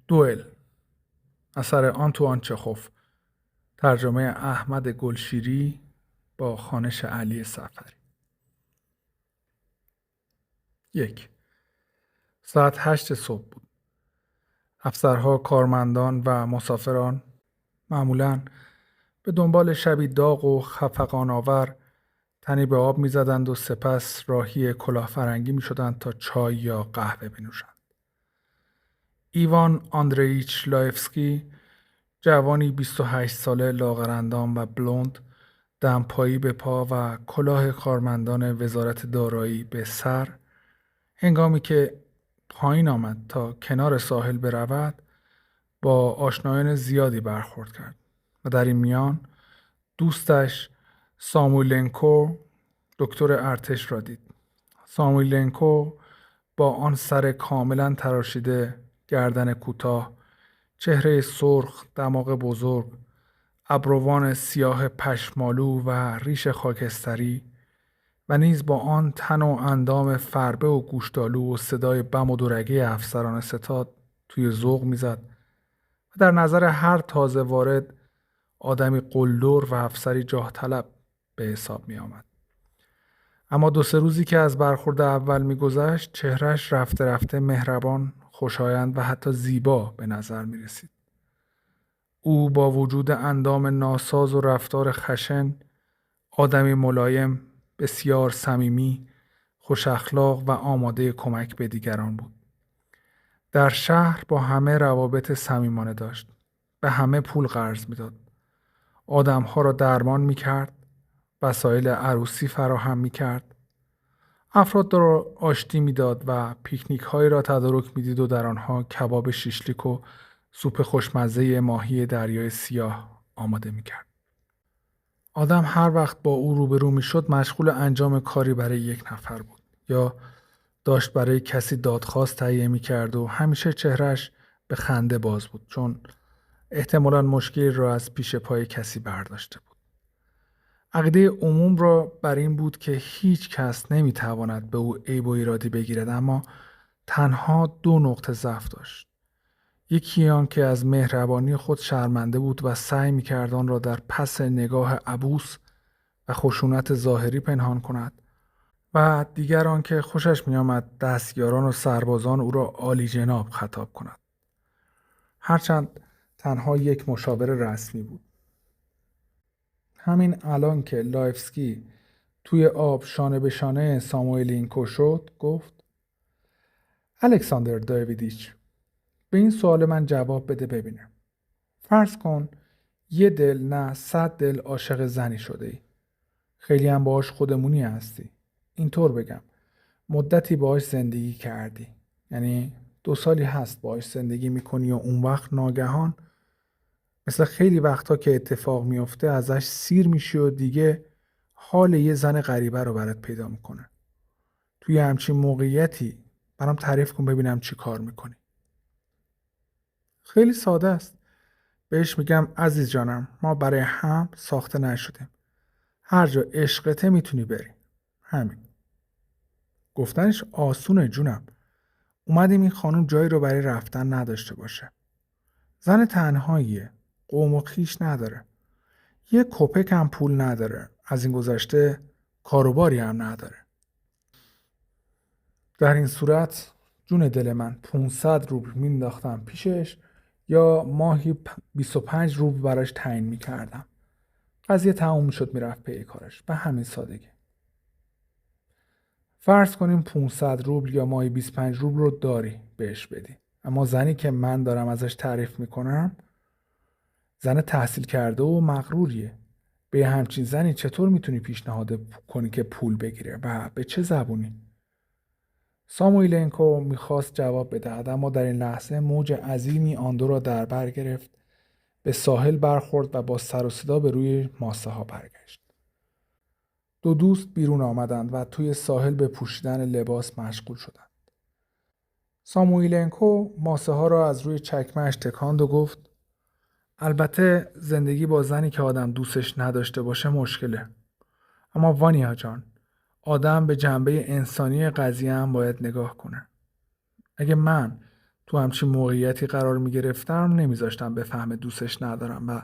دوئل، اثر آنتوان چخوف، ترجمه احمد گلشیری با خوانش علی سفری. 1. ساعت 8 صبح بود. افسرها، کارمندان و مسافران معمولاً به دنبال شبی داغ و خفقان‌آور تنی به آب می‌زدند و سپس راهی کلاه‌فرنگی می‌شدند تا چای یا قهوه بنوشند. ایوان آندرییچ لایفسکی، جوانی 28 ساله لاغرندام و بلوند، دمپایی به پا و کلاه کارمندان وزارت دارایی به سر، هنگامی که پایین آمد تا کنار ساحل برود، با آشنایان زیادی برخورد کرد و در این میان دوستش سامویلنکو، دکتر ارتش را دید. سامویلنکو با آن سر کاملا تراشیده، گردن کوتاه، چهره سرخ، دماغ بزرگ، ابروان سیاه پشمالو و ریش خاکستری و نیز با آن تن و اندام فربه و گوشتالو و صدای بم و دورگه افسران ستاد توی ذوق میزد و در نظر هر تازه وارد آدمی قلدر و افسری جاه طلب به حساب می آمد. اما 2-3 روزی که از برخورد اول میگذشت، چهرهش رفته رفته مهربان، خوشایند و حتی زیبا به نظر می رسید. او با وجود اندام ناساز و رفتار خشن، آدمی ملایم، بسیار صمیمی، خوش اخلاق و آماده کمک به دیگران بود. در شهر با همه روابط صمیمانه داشت. به همه پول قرض میداد. آدمها را درمان میکرد، وسایل عروسی فراهم میکرد، افراد را آشتی میداد و پیکنیک هایی را تدارک میدید و در آنها کباب شیشلیک و سوپ خوشمزه ماهی دریای سیاه آماده میکرد. آدم هر وقت با او روبرو میشد مشغول انجام کاری برای یک نفر بود یا داشت برای کسی دادخواست تهیه میکرد و همیشه چهرهش به خنده باز بود، چون احتمالاً مشکلی را از پیش پای کسی برداشته بود. عقیده عموم را بر این بود که هیچ کس نمیتواند به او عیب و ایرادی بگیرد، اما تنها 2 نقطه ضعف داشت. یکی آن که از مهربانی خود شرمنده بود و سعی می‌کرد آن را در پس نگاه عبوس و خشونت ظاهری پنهان کند، و دیگر آن که خوشش می‌آمد دستیاران و سربازان او را عالی جناب خطاب کند. هرچند تنها یک مشاور رسمی بود. همین الان که لایفسکی توی آب شانه به شانه ساموئلینکو شد، گفت: الکساندر داویدیچ، به این سوال من جواب بده ببینم. فرض کن یه دل نه 100 دل عاشق زنی شده ای. خیلی هم باهاش خودمونی هستی. اینطور بگم، مدتی باهاش زندگی کردی. یعنی 2 سالی هست باهاش زندگی میکنی و اون وقت ناگهان، مثل خیلی وقتا که اتفاق میفته، ازش سیر میشی و دیگه حال یه زن غریبه رو برات پیدا میکنه. توی همچین موقعیتی برام تعریف کن ببینم چی کار میکنی. خیلی ساده است. بهش میگم عزیز جانم، ما برای هم ساخته نشدیم. هر جا عشقته میتونی بری. همین. گفتنش آسونه جونم. اومدیم این خانم جایی رو برای رفتن نداشته باشه. زن تنهاییه. قوم و خویش نداره. یه کپک هم پول نداره. از این گذشته کاروباری هم نداره. در این صورت جون دل من 500 روبل مینداختم پیشش یا ماهی 25 روبل براش تعیین میکردم. قضیه تموم شد، میرفت پی کارش. به همین سادگی. فرض کنیم 500 روبل یا ماهی 25 روبل رو داری بهش بدی. اما زنی که من دارم ازش تعریف میکنم زن تحصیل کرده و مغروریه. به همچین زنی چطور میتونی پیشنهاد کنی که پول بگیره و به چه زبونی؟ ساموئیلنکو میخواست جواب بدهد، اما در این لحظه موج عظیمی آن دو را در بر گرفت، به ساحل برخورد و با سر و صدا به روی ماسه ها برگشت. 2 دوست بیرون آمدند و توی ساحل به پوشیدن لباس مشغول شدند. ساموئیلنکو ماسه ها را از روی چکمه‌اش تکاند و گفت: البته زندگی با زنی که آدم دوستش نداشته باشه مشکله. اما وانیا جان، آدم به جنبه انسانی قضیه هم باید نگاه کنه. اگه من تو همچین موقعیتی قرار می گرفتم نمیذاشتم بفهمه دوستش ندارم و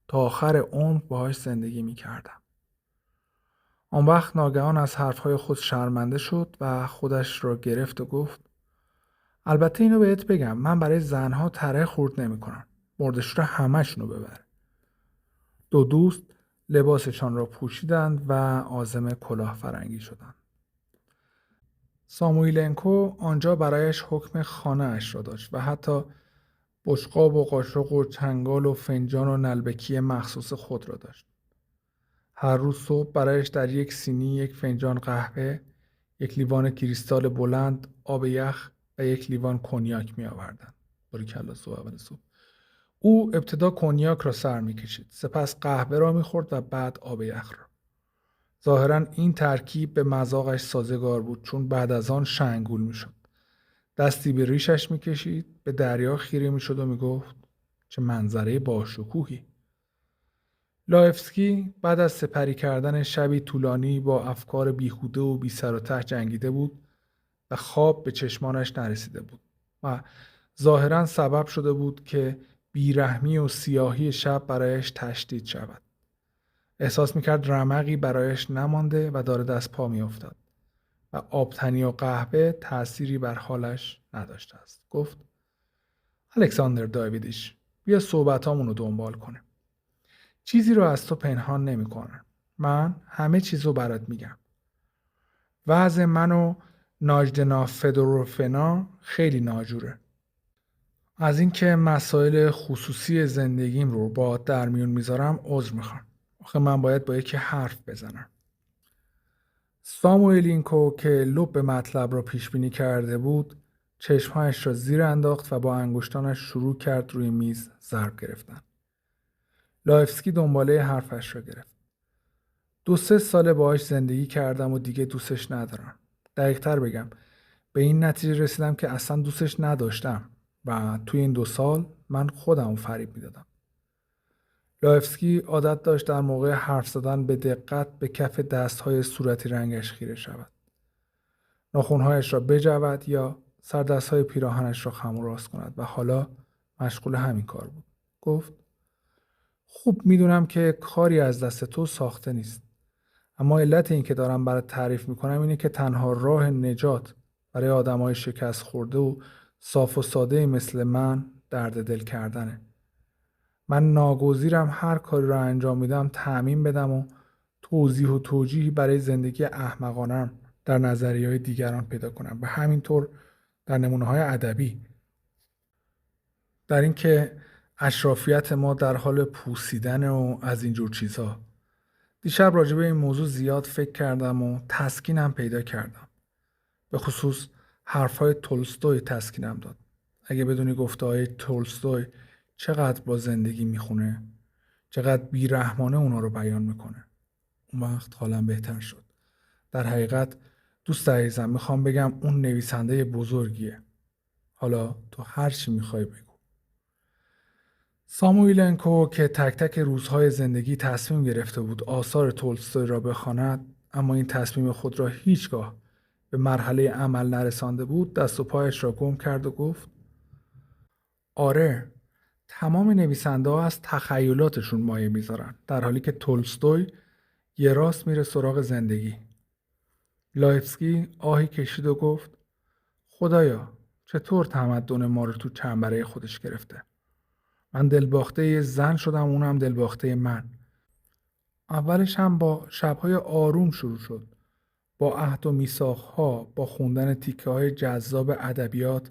تا آخر عمر باهاش زندگی می کردم. آن وقت ناگهان از حرفهای خود شرمنده شد و خودش را گرفت و گفت البته اینو بهت بگم، من برای زنها تره خورد نمی کنم. مردشور همشونو ببر. دو دوست لباسشان را پوشیدند و عازم کلاه فرنگی شدند. ساموئیلنکو آنجا برایش حکم خانه اش را داشت و حتی بشقاب و قاشق و چنگال و فنجان و نلبکی مخصوص خود را داشت. هر روز صبح برایش در یک سینی یک فنجان قهوه، یک لیوان کریستال بلند، آب یخ و یک لیوان کنیاک می آوردند. باریکلا صبح اول صبح. او ابتدا کنیاک را سر می کشید، سپس قهوه را می خورد و بعد آب یخ را. ظاهراً این ترکیب به مذاقش سازگار بود، چون بعد از آن شنگول می شد. دستی به ریشش می کشید، به دریا خیره می شد و می گفت چه منظره باشکوهی. لایفسکی بعد از سپری کردن شبی طولانی با افکار بیهوده و بی سر و ته جنگیده بود و خواب به چشمانش نرسیده بود و ظاهراً سبب شده بود که بیرحمی و سیاهی شب برایش تشدید شود. احساس میکرد رمقی برایش نمانده و داره دست پا میافتد و آبتنی و قهوه تأثیری بر حالش نداشته است. گفت الکساندر داویدیش، بیا صحبتامون رو دنبال کنیم. چیزی رو از تو پنهان نمی کنم. من همه چیز رو برات میگم. وضع من و ناجدنا فدوروفنا خیلی ناجوره. از اینکه مسائل خصوصی زندگیم رو با در میون میذارم عذر میخوام. آخه من باید با یکی حرف بزنم. ساموئیلینکو که لب مطلب را پیش بینی کرده بود، چشمهایش را زیر انداخت و با انگشتانش شروع کرد روی میز ضرب گرفتن. لایفسکی دنباله حرفش را گرفت. 2-3 ساله باهاش زندگی کردم و دیگه دوستش ندارم. دقیق‌تر بگم، به این نتیجه رسیدم که اصلا دوستش نداشتم و توی این 2 سال من خودمو فریب میدادم. لایفسکی عادت داشت در موقع حرف زدن به دقت به کف دست‌های صورتی رنگش خیره شود. ناخن‌هایش را بجود یا سردست‌های پیراهنش را خم و راست کند و حالا مشغول همین کار بود. گفت خوب میدونم که کاری از دست تو ساخته نیست. اما علت این که دارم برات تعریف میکنم اینه که تنها راه نجات برای آدمای شکست خورده و صاف و ساده مثل من درد دل کردنه. من ناگزیرم هر کاری را انجام میدم تعمیم بدم و توضیح و توجیهی برای زندگی احمقانه‌ام در نظریه‌های دیگران پیدا کنم و همینطور در نمونه‌های ادبی، در اینکه اشرافیت ما در حال پوسیدن و از اینجور چیزها. دیشب راجع به این موضوع زیاد فکر کردم و تسکینم پیدا کردم. به خصوص حرفای تولستوی تسکینم داد. اگه بدونی گفته‌های تولستوی چقدر با زندگی میخونه، چقدر بیرحمانه اونا رو بیان میکنه، اون وقت حالم بهتر شد. در حقیقت دوست عزیزم میخوام بگم اون نویسنده بزرگیه. حالا تو هر چی میخوای بگو. ساموئیلنکو که تک تک روزهای زندگی تصمیم گرفته بود آثار تولستوی را بخواند، اما این تصمیم خود را هیچگاه به مرحله عمل نرسانده بود، دست و پایش را گم کرد و گفت آره، تمام نویسنده ها از تخیلاتشون مایه میذارن، در حالی که تولستوی یه راست میره سراغ زندگی. لایفسکی آهی کشید و گفت خدایا، چطور تمدن ما رو تو چنبره خودش گرفته؟ من دلباخته یه زن شدم، اونم دلباخته من. اولش هم با شبهای آروم شروع شد، با عهد و میثاق‌ها، با خوندن تیکه‌های جذاب ادبیات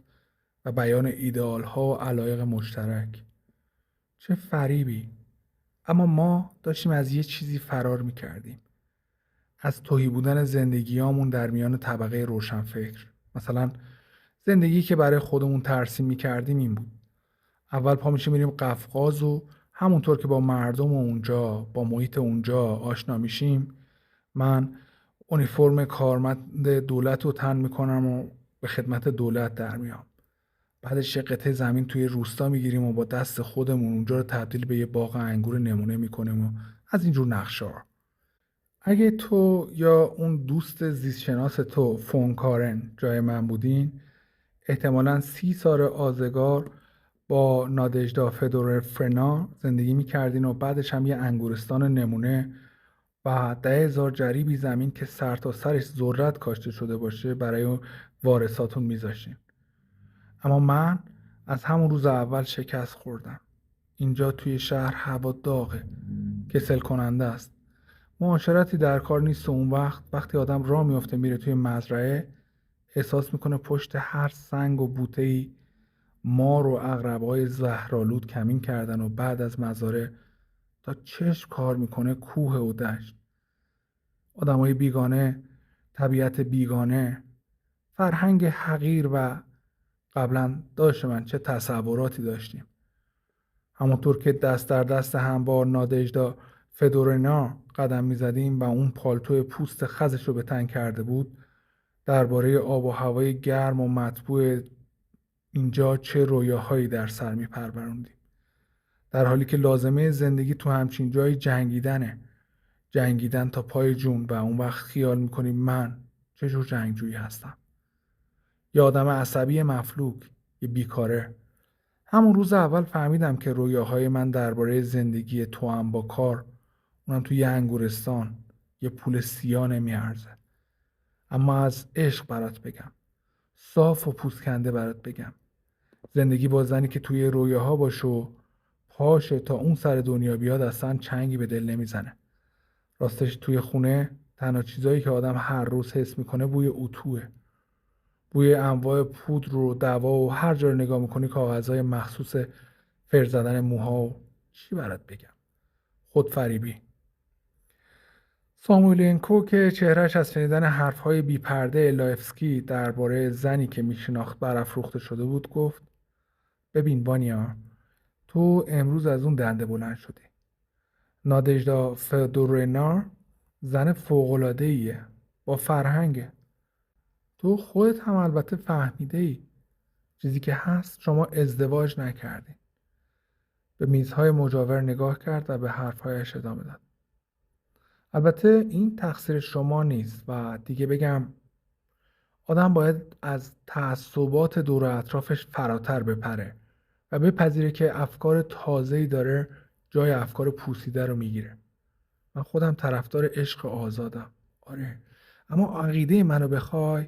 و بیان ایدئال‌ها و علایق مشترک. چه فریبی! اما ما داشتیم از یه چیزی فرار می‌کردیم. از تهی بودن زندگیامون در میان طبقه روشنفکر. مثلا زندگی که برای خودمون ترسیم می‌کردیم این بود: اول پا میشیم میریم قفقاز و همونطور که با مردم اونجا، با محیط اونجا آشنا میشیم، من اونیفرم کارمند دولت رو تن میکنم و به خدمت دولت در میام. بعدش یه قطعه زمین توی روستا میگیریم و با دست خودمون اونجا رو تبدیل به یه باغ انگور نمونه میکنیم و از اینجور نقشا. اگه تو یا اون دوست زیستشناس تو فون کارن جای من بودین، احتمالاً 30 سال آزگار با نادژدا فدورفنا زندگی میکردین و بعدش هم یه انگورستان نمونه و 10,000 جریبی زمین که سر تا سرش ذرت کاشته شده باشه برای وارثاتون میذاشتین. اما من از همون روز اول شکست خوردم. اینجا توی شهر هوا داغه، کسل کننده است، معاشرتی در کار نیست و اون وقتی آدم راه میفته میره توی مزرعه احساس میکنه پشت هر سنگ و بوته‌ای مار و عقربه‌های زهرآلود کمین کردن و بعد از مزارع تا چشم کار میکنه کوه و دشت. آدمای بیگانه، طبیعت بیگانه، فرهنگ حقیر و قبلا داشت من چه تصوراتی داشتیم. همونطور که دست در دست هم با نادژدا فدورینا قدم میزدیم و اون پالتو پوست خزش رو به تن کرده بود، درباره آب و هوای گرم و مطبوع اینجا چه رویاهایی در سر میپروروندیم، در حالی که لازمه زندگی تو همچین جایی جنگیدنه، جنگیدن تا پای جون. و اون وقت خیال میکنیم من چه جور جنگجویی هستم، یه آدم عصبی مفلوک، یه بیکاره. همون روز اول فهمیدم که رویاهای من درباره زندگی توأم با کار، اونم توی یه انگورستان، یه پول سیاه نمیارزه. اما از عشق برات بگم، صاف و پوسکنده برات بگم، زندگی با زنی که توی رویاها باشه و پاشه تا اون سر دنیا بیاد اصلا چنگی به دل نمیزنه. راستش توی خونه تنها چیزایی که آدم هر روز حس میکنه بوی اتوئه، بوی انواع پودر و دوا و هر جا رو نگاه میکنی کاغذهای مخصوص فر زدن موها و چی برات بگم، خودفریبی. ساموئلنکو که چهرهش از شنیدن حرفهای بی‌پرده لایفسکی درباره زنی که میشناخت برافروخته شده بود گفت: ببین وانیا، تو امروز از اون دنده بلند شدی. نادژدا فدورینا زن فوق‌العاده‌ایه، با فرهنگه. تو خودت هم البته فهمیده چیزی که هست شما ازدواج نکردین. به میزهای مجاور نگاه کرد و به حرفهایش ادامه داد: البته این تقصیر شما نیست و دیگه بگم آدم باید از تعصبات دور و اطرافش فراتر بپره و بپذیره که افکار تازه‌ای داره جای افکار پوسیده رو میگیره. من خودم طرفدار عشق آزادم، آره، اما عقیده منو بخوای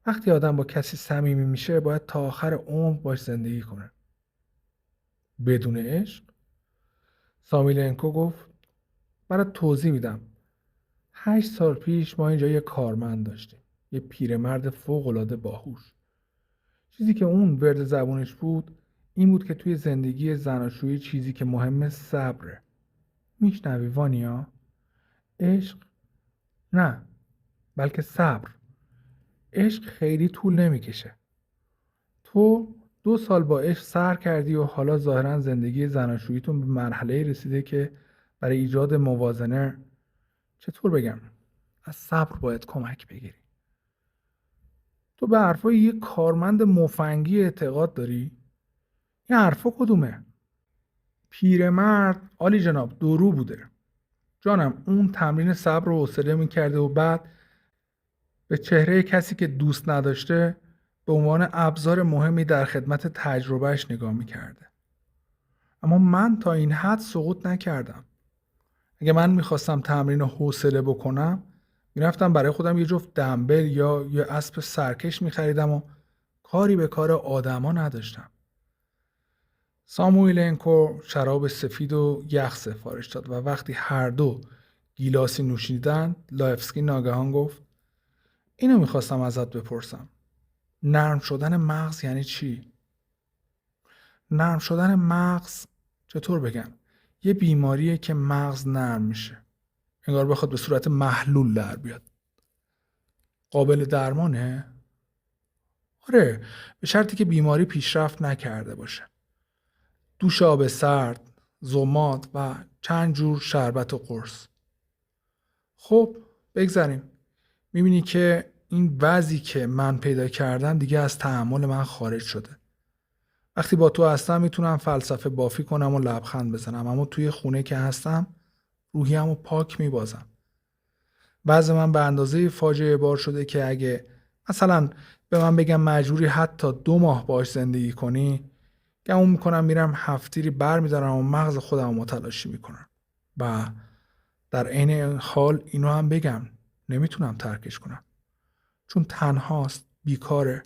وقتی آدم با کسی صمیمی میشه باید تا آخر عمر باش زندگی کنه. بدون عشق؟ سامیلنکو گفت: برات توضیح میدم. 8 سال پیش ما اینجا یه کارمند داشتیم، یه پیرمرد فوق‌العاده باهوش. چیزی که اون ورد زبونش بود این بود که توی زندگی زناشویی چیزی که مهمه صبره. میشنوی وانیا؟ عشق نه، بلکه صبر. عشق خیلی طول نمیکشه. تو 2 سال با عشق سر کردی و حالا ظاهرا زندگی زناشوییتون به مرحله رسیده که برای ایجاد موازنه، چطور بگم، از صبر باید کمک بگیری. تو به حرفای یه کارمند مفنگی اعتقاد داری؟ این حرفا کدومه؟ پیرمرد عالی جناب دورو بوده. جانم اون تمرین صبر و حوصله میکرده و بعد به چهره کسی که دوست نداشته به عنوان ابزار مهمی در خدمت تجربهش نگاه میکرده. اما من تا این حد سقوط نکردم. اگه من میخواستم تمرین حوصله بکنم میرفتم برای خودم یه جفت دمبل یا یه اسب سرکش میخریدم و کاری به کار آدما نداشتم. ساموئلنکو شراب سفید و یخ سفارش داد و وقتی هر دو گیلاسی نوشیدن لایفسکی ناگهان گفت: اینو میخواستم ازت بپرسم. نرم شدن مغز یعنی چی؟ نرم شدن مغز، چطور بگم، یه بیماریه که مغز نرم میشه، انگار بخواد به صورت محلول در بیاد. قابل درمانه؟ آره، به شرطی که بیماری پیشرفت نکرده باشه. دوش آب سرد، ضماد و چند جور شربت و قرص. خب بگذاریم. میبینی که این وضعی که من پیدا کردم دیگه از تحمل من خارج شده. وقتی با تو هستم میتونم فلسفه بافی کنم و لبخند بزنم، اما توی خونه که هستم روحیه‌مو پاک میبازم. وضع من به اندازه فاجعه بار شده که اگه مثلا به من بگم مجبوری حتی 2 ماه باش زندگی کنی، گمون میکنم میرم هفتیری بر میدارم و مغز خودم رو متلاشی میکنم. و در عین حال اینو هم بگم نمیتونم ترکش کنم، چون تنهاست، بیکاره،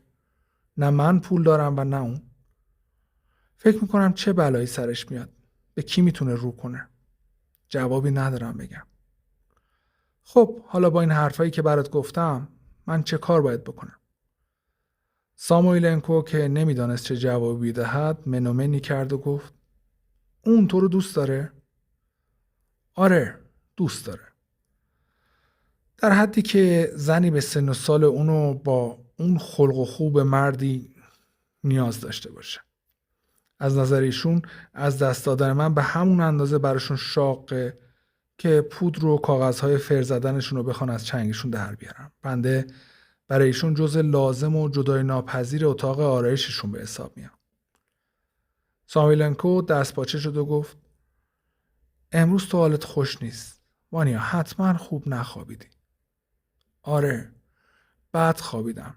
نه من پول دارم و نه اون. فکر میکنم چه بلایی سرش میاد، به کی میتونه رو کنه. جوابی ندارم بگم. خب حالا با این حرفایی که برات گفتم من چه کار باید بکنم؟ ساموئیلنکو که نمیدانست چه جوابی دهد منومنی کرد و گفت اون تو رو دوست داره؟ آره، دوست داره. در حدی که زنی به سن و سال اونو با اون خلق و خوب مردی نیاز داشته باشه. از نظر ایشون از دست دادن من به همون اندازه براشون شاقه که پودر و کاغذهای فر زدنشون رو بخوان از چنگشون در بیارم. بنده برای ایشون جزء لازم و جدای ناپذیر اتاق آرایششون به حساب میام. سامویلنکو دست پاچه شد و گفت امروز تو حالت خوش نیست. وانیا حتما خوب نخوابیدی. آره، بد خوابیدم.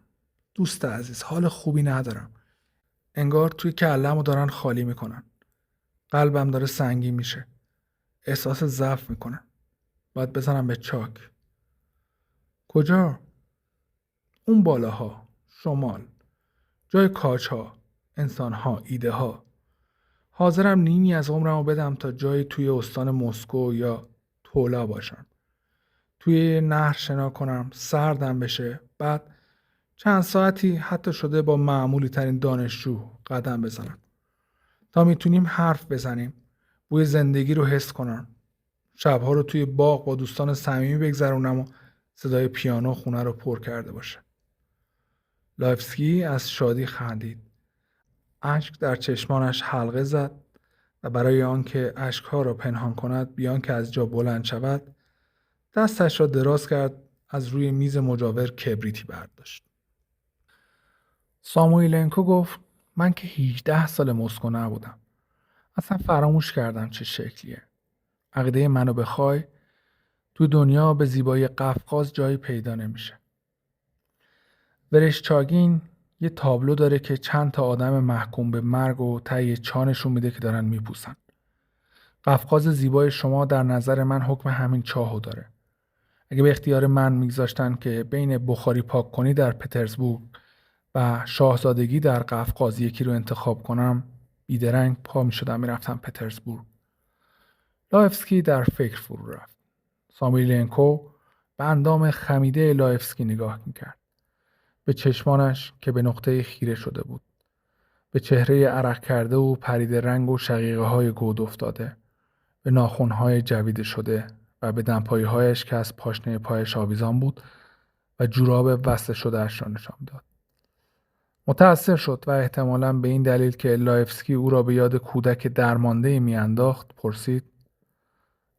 دوست عزیز، حال خوبی ندارم. انگار توی کلمو دارن خالی میکنن. قلبم داره سنگین میشه. احساس ضعف میکنم. باید بزنم به چاک. کجا؟ اون بالاها، شمال، جای کاجها، انسانها، ایده ها. حاضرم نیمی از عمرمو بدم تا جایی توی استان مسکو یا تولا باشم. توی نهر شنا کنم، سردم بشه، بعد چند ساعتی حتی شده با معمولی ترین دانشجو قدم بزنم. تا میتونیم حرف بزنیم، بوی زندگی رو حس کنم. شبها رو توی باغ با دوستان صمیمی بگذرونم و صدای پیانو خونه رو پر کرده باشه. لایفسکی از شادی خندید. اشک در چشمانش حلقه زد و برای آنکه اشکها را پنهان کند بیان که از جا بلند شود، دستش را دراز کرد، از روی میز مجاور کبریتی برداشت. ساموئیلنکو گفت من که 18 سال مسکو نبودم. اصلا فراموش کردم چه شکلیه. عقیده منو بخوای تو دنیا به زیبایی قفقاز جایی پیدا نمیشه. ورشچاگین یه تابلو داره که چند تا آدم محکوم به مرگ و تهیه چانشون میده که دارن میپوسن. قفقاز زیبای شما در نظر من حکم همین چاهو داره. اگه به اختیار من میگذاشتن که بین بخاری پاک کنی در پترزبورگ و شاهزادگی در قفقاز یکی رو انتخاب کنم، بیدرنگ پا میشدم میرفتم پترزبورگ. لایفسکی در فکر فرو رفت. ساموئیلنکو به اندام خمیده لایفسکی نگاه میکرد. به چشمانش که به نقطه خیره شده بود. به چهره عرق کرده و پرید رنگ و شقیقه های گود افتاده. به ناخن‌های جویده شده و به دمپایی‌هایش که از پاشنه پایش آویزان بود و جوراب وصل شده‌اش را نشان داد. متأثر شد و احتمالاً به این دلیل که لایفسکی او را به یاد کودک درمانده میانداخت پرسید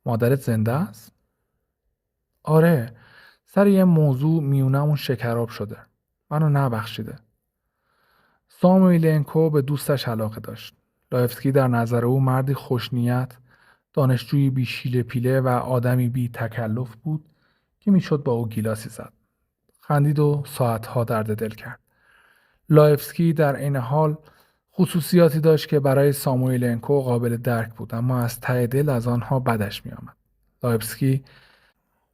مادرت زنده است؟ آره، سر یه موضوع میونمون شکراب شده. منو نبخشیده. ساموئیلنکو به دوستش علاقه داشت. لایفسکی در نظر او مردی خوشنیت، دانشجویی بی شیله پیله و آدمی بی تکلف بود که میشد با او گیلاسی زد. خندید و ساعتها درد دل کرد. لایفسکی در عین حال خصوصیاتی داشت که برای ساموئیلنکو قابل درک بود، اما از ته دل از آنها بدش می آمد. لایفسکی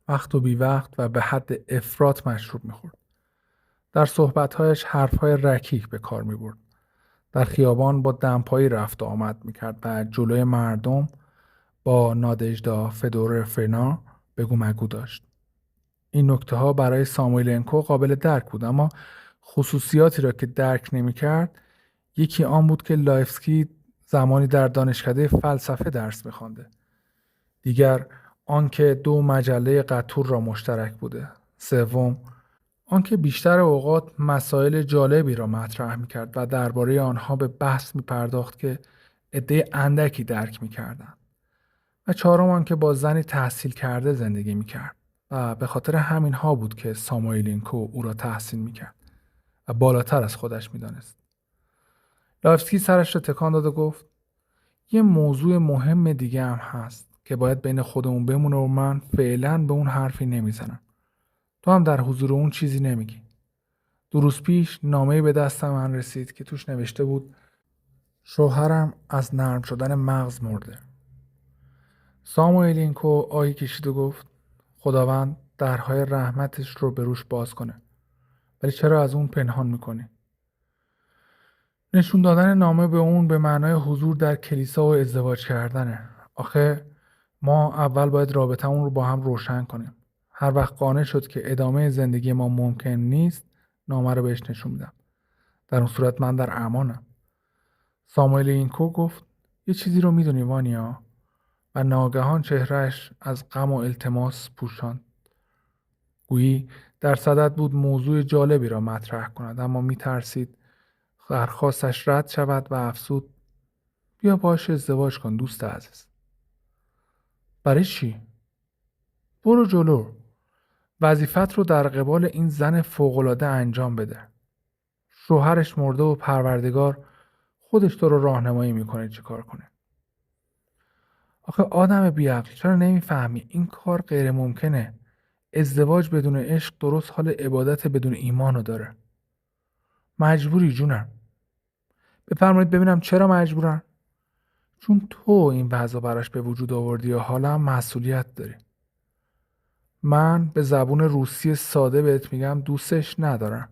وقت و بی وقت و به حد افراط مشروب می خورد. در صحبتهایش حرفهای رکیک به کار می برد. در خیابان با دمپایی رفت و آمد می کرد و جلوی مردم با نادژدا فدورفنا بگو مگو داشت. این نکته ها برای ساموئیلنکو قابل درک بود، اما خصوصیاتی را که درک نمی کرد یکی آن بود که لایفسکی زمانی در دانشکده فلسفه درس می خوانده. دیگر آنکه 2 مجله قطور را مشترک بوده. سوم آنکه بیشتر اوقات مسائل جالبی را مطرح می کرد و درباره آنها به بحث می پرداخت که عده اندکی درک می کردند. و چهارم آنکه با زنی تحصیل کرده زندگی می کرد و به خاطر همین ها بود که ساموئیلنکو او را تحسین می کرد و بالاتر از خودش می دانست. لایفسکی سرش را تکان داد و گفت یه موضوع مهم دیگه هم هست که باید بین خودمون بمونه و من فعلا به اون حرفی نمیزنم. تو هم در حضور اون چیزی نمیگی. 2 روز پیش نامه‌ای به دست من رسید که توش نوشته بود شوهرم از نرم شدن مغز مرده. ساموئلینکو آهی کشید و گفت خداوند درهای رحمتش رو به روش باز کنه. ولی چرا از اون پنهان میکنی؟ نشون دادن نامه به اون به معنای حضور در کلیسا و ازدواج کردنه. آخه ما اول باید رابطمون رو با هم روشن کنیم. هر وقت قانع شد که ادامه زندگی ما ممکن نیست، نامه رو بهش نشون میدم. در اون صورت من در امانم. ساموئلینکو گفت یه چیزی رو میدونی وانیا؟ و ناگهان چهرهش از غم و التماس پوشاند. گویی در صدد بود موضوع جالبی را مطرح کند، اما میترسید درخواستش رد شود و افسود بیا باهاش ازدواج کن دوست عزیز. برای چی؟ برو جلو. وظیفت رو در قبال این زن فوق‌العاده انجام بده. شوهرش مرده و پروردگار خودش تو رو راهنمایی میکنه چی کار کنه. آخه آدم بیعقل چرا نمیفهمی این کار غیر ممکنه؟ ازدواج بدون عشق درست حال عبادت بدون ایمانو داره. مجبوری جونم. بفرمایید ببینم چرا مجبورم؟ چون تو این وضع براش به وجود آوردی و حالا هم مسئولیت داری. من به زبون روسی ساده بهت میگم دوستش ندارم.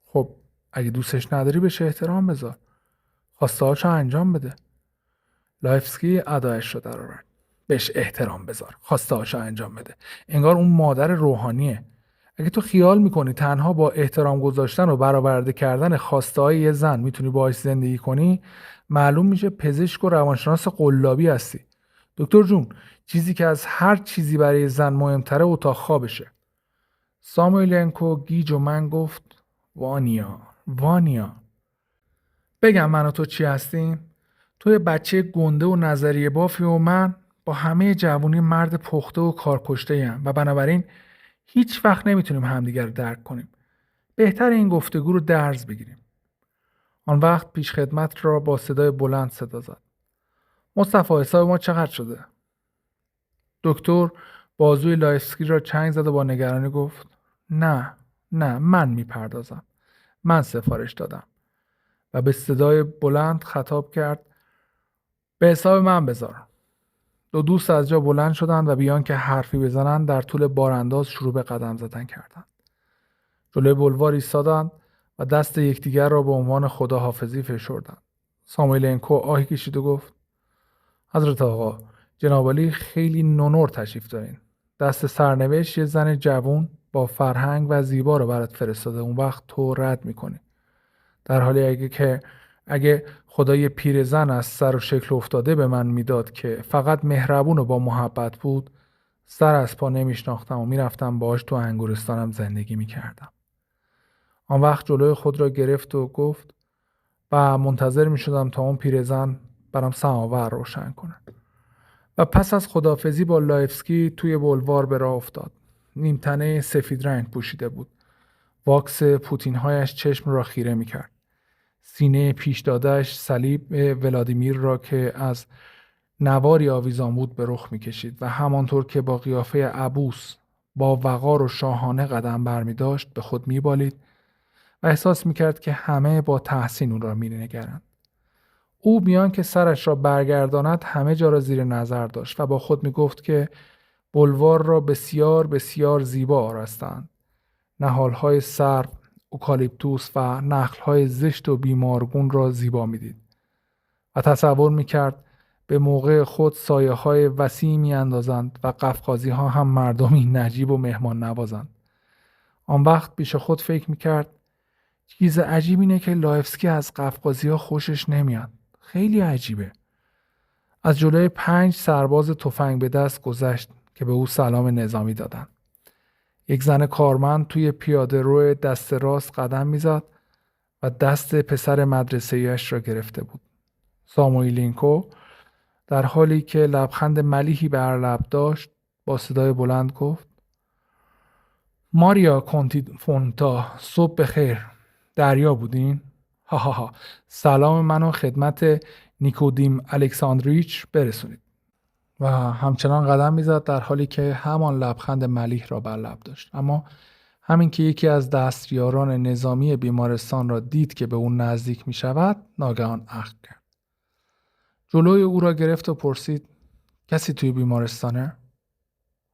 خب اگه دوستش نداری بهش احترام بذار. خواسته‌هاشو انجام بده. لایفسکی ادایش رو در آورد. بهش احترام بذار. خواسته‌هاشو انجام بده. انگار اون مادر روحانیه. اگه تو خیال میکنی تنها با احترام گذاشتن و برآورده کردن خواسته‌های یه زن میتونی باهاش زندگی کنی، معلوم میشه پزشک و روانشناس قلابی هستی. دکتر جون، چیزی که از هر چیزی برای زن مهمتره اتاق خوابشه. ساموئلینکو گیج و من گفت وانیا بگم من و تو چی هستیم؟ تو یه بچه گنده و نظریه بافی و من با همه جوونی مرد پخته و کارکشته‌ایم و بنابراین هیچ وقت نمیتونیم همدیگر رو درک کنیم. بهتر این گفتگو رو درز بگیریم. آن وقت پیش خدمت را با صدای بلند صدا زد. مصطفی حساب ما چقدر شده؟ دکتر بازوی لایفسکی را چنگ زد و با نگرانی گفت نه من میپردازم. من سفارش دادم. و به صدای بلند خطاب کرد به حساب من بذار. 2 دوست از جا بلند شدند و بیان که حرفی بزنند در طول بارانداز شروع به قدم زدن کردند. جلوی بلوار ایستادند و دست یکدیگر را به عنوان خداحافظی فشردند. ساموئلینکو آهی کشید و گفت حضرت آقا، جناب عالی خیلی نونور تشریف دارین. دست سرنوشت یه زن جوون با فرهنگ و زیبا رو برات فرستاده. اون وقت تو رد میکنی. در حالی اگه خدای پیرزن از سر و شکل افتاده به من میداد که فقط مهربون و با محبت بود، سر از پا نمیشناختم و میرفتم باهاش تو انگورستانم زندگی میکردم. آن وقت جلوی خود را گرفت و گفت و منتظر میشدم تا اون پیرزن برام سماور روشن کنه. و پس از خداحافظی با لایفسکی توی بلوار به راه افتاد. نیمتنه سفید رنگ پوشیده بود. واکس پوتینهایش چشم را خیره میکرد. سینه پیش دادهش صلیب ولادیمیر را که از نواری آویزان بود به رخ میکشید و همانطور که با قیافه عبوس با وقار و شاهانه قدم برمی داشت به خود میبالید و احساس میکرد که همه با تحسین او را مینگرند. او بیان که سرش را برگرداند همه جا را زیر نظر داشت و با خود میگفت که بلوار را بسیار بسیار زیبا آراستند. نهالهای سرو، اوکالیپتوس و نخلهای زشت و بیمارگون را زیبا میدید و تصور میکرد به موقع خود سایه های وسیع میاندازند و قفقازی ها هم مردمی نجیب و مهمان نوازند. آن وقت پیش خود فکر میکرد چیز عجیب اینه که لایفسکی از قفقازی ها خوشش نمیاد. خیلی عجیبه. از جلوی 5 سرباز تفنگ به دست گذشت که به او سلام نظامی دادند. یک زن کارمند توی پیاده رو دست راست قدم میزد و دست پسر مدرسه‌ایش را گرفته بود. ساموئلینکو در حالی که لبخند ملیحی بر لب داشت با صدای بلند گفت ماریا کنتی فونتا، صبح بخیر. دریا بودین؟ ها ها ها. سلام منو خدمت نیکودیم الکساندریچ برسونید. و همچنان قدم میزد در حالی که همان لبخند ملیح را بر لب داشت، اما همین که یکی از دستیاران نظامی بیمارستان را دید که به او نزدیک می شود، ناگهان اخم کرد. جلوی او را گرفت و پرسید: کسی توی بیمارستانه؟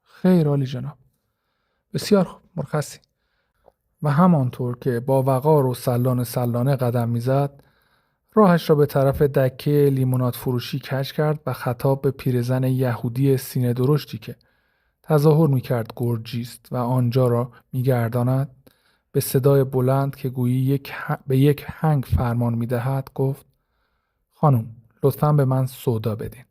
خیر عالی جناب. بسیار خوب، مرخصی. و همانطور که با وقار و سلانه قدم میزد، راهش را به طرف دکه لیموناد فروشی کج کرد و خطاب به پیرزن یهودی سینه درشتی که تظاهر میکرد گرجیست و آنجا را میگرداند، به صدای بلند که گویی به یک هنگ فرمان میدهد گفت: خانم، لطفاً به من سودا بدین.